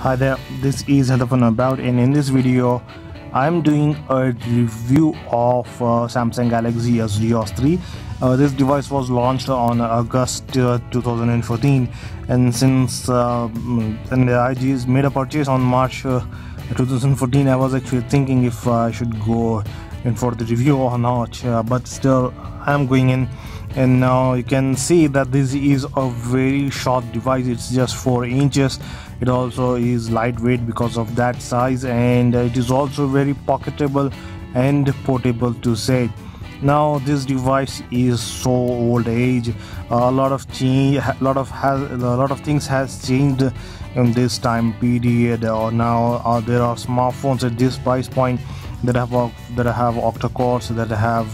Hi there, this is Mah Battery, and in this video I'm doing a review of Samsung Galaxy S 3. This device was launched on August 2014, and since and I just made a purchase on March 2014, I was actually thinking if I should go in for the review or not, but still I'm going in. And now you can see that this is a very short device. It's just 4 inches. It also is lightweight because of that size, and it is also very pocketable and portable to say. Now this device is so old age. A lot of things has changed in this time period. Now there are smartphones at this price point that have octa-cores, that have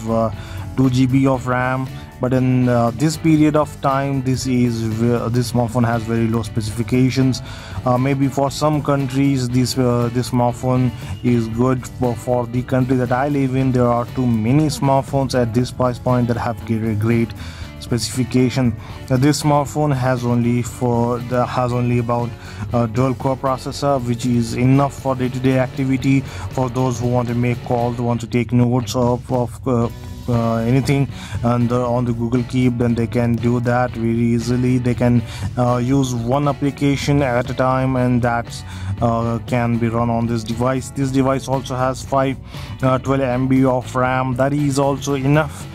2 GB of RAM. But in this period of time, this smartphone has very low specifications. Maybe for some countries this smartphone is good, but for the country that I live in, there are too many smartphones at this price point that have great specification. This smartphone has only about a dual core processor, which is enough for day-to-day activity. For those who want to make calls, want to take notes of anything on the Google Keep, then they can do that very easily. They can use one application at a time, and that can be run on this device. This device also has 12 MB of RAM. That is also enough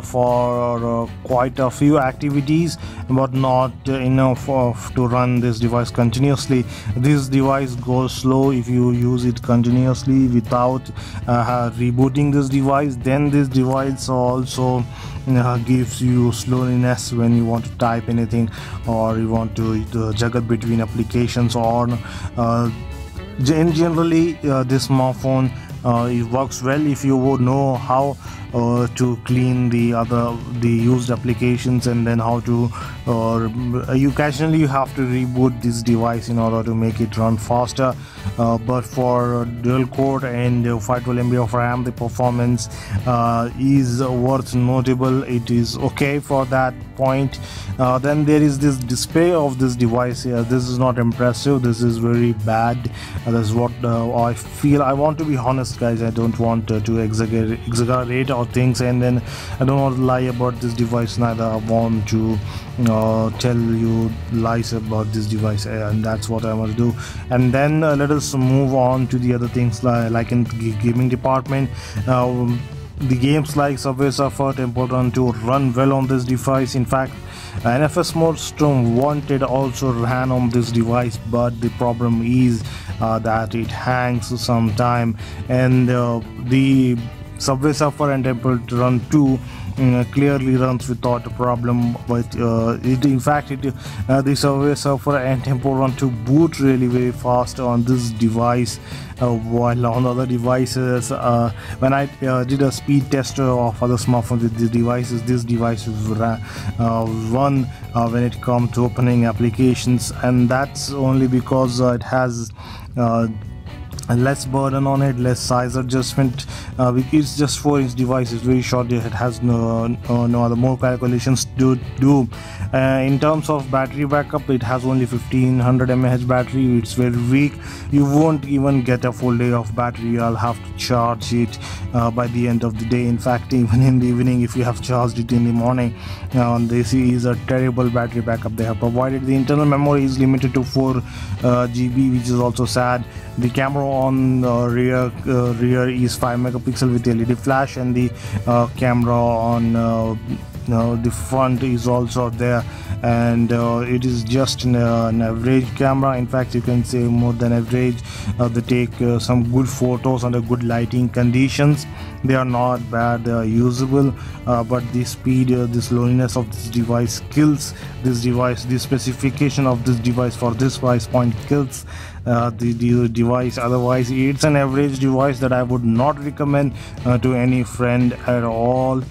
for quite a few activities, but not enough to run this device continuously. This device goes slow if you use it continuously without rebooting this device. Then this device also gives you slowness when you want to type anything, or you want to juggle between applications, or generally this smartphone it works well if you would know how to clean the used applications, and then how to you occasionally have to reboot this device in order to make it run faster. But for dual core and 512 MB of RAM, the performance is worth notable. It is okay for that point. Then there is this display of this device here. This is not impressive. This is very bad. That's what I feel. I want to be honest, guys. I don't want to exaggerate or things, and then I don't want to lie about this device neither. I want to tell you lies about this device, and that's what I want to do. And then let us move on to the other things, like in the gaming department. The games like Subway Surfer, Temple Run 2 run well on this device. In fact, NFS Most Wanted also ran on this device, but the problem is that it hangs sometime, and the Subway Surfer and Temple Run 2 clearly runs without a problem. But the Subway Surfer and Temple Run 2 boot really very fast on this device, while on other devices, when I did a speed test of other smartphones with these devices, this device run when it comes to opening applications, and that's only because it has less burden on it, less size adjustment. It's just 4-inch device. It's very short. It has no other more calculations to do. In terms of battery backup, it has only 1500 mAh battery. It's very weak. You won't even get a full day of battery. I'll have to charge it by the end of the day. In fact, even in the evening, if you have charged it in the morning, this is a terrible battery backup they have provided. The internal memory is limited to 4 GB, which is also sad. The camera on rear is 5 megapixel with LED flash, and the camera on the front is also there, and it is just an average camera. In fact, you can say more than average. They take some good photos under good lighting conditions. They are not bad, they are usable, but the speed, the slowness of this device kills this device. The specification of this device for this price point kills the device. Otherwise, it's an average device that I would not recommend to any friend at all.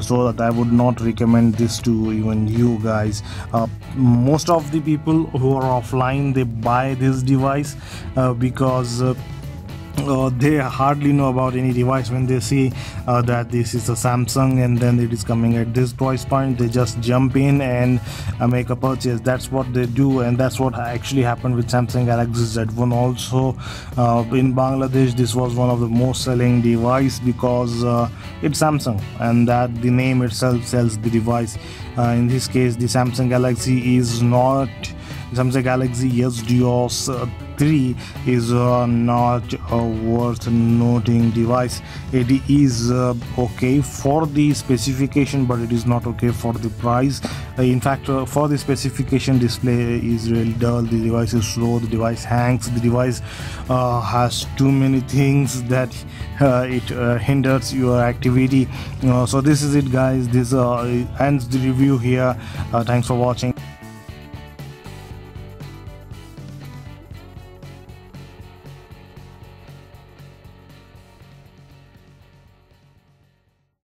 So that I would not recommend this to even you guys. Most of the people who are offline, they buy this device because they hardly know about any device. When they see that this is a Samsung and then it is coming at this price point, they just jump in and make a purchase. That's what they do, and that's what actually happened with Samsung Galaxy Z1 also. In Bangladesh, this was one of the most selling device because it's Samsung, and that the name itself sells the device. In this case, the Samsung Galaxy is not Samsung Galaxy S-Duos 3 is not a worth noting device. It is okay for the specification, but it is not okay for the price. In fact, for the specification, display is really dull, the device is slow, the device hangs, the device has too many things that it hinders your activity. So this is it, guys. This ends the review here. Thanks for watching.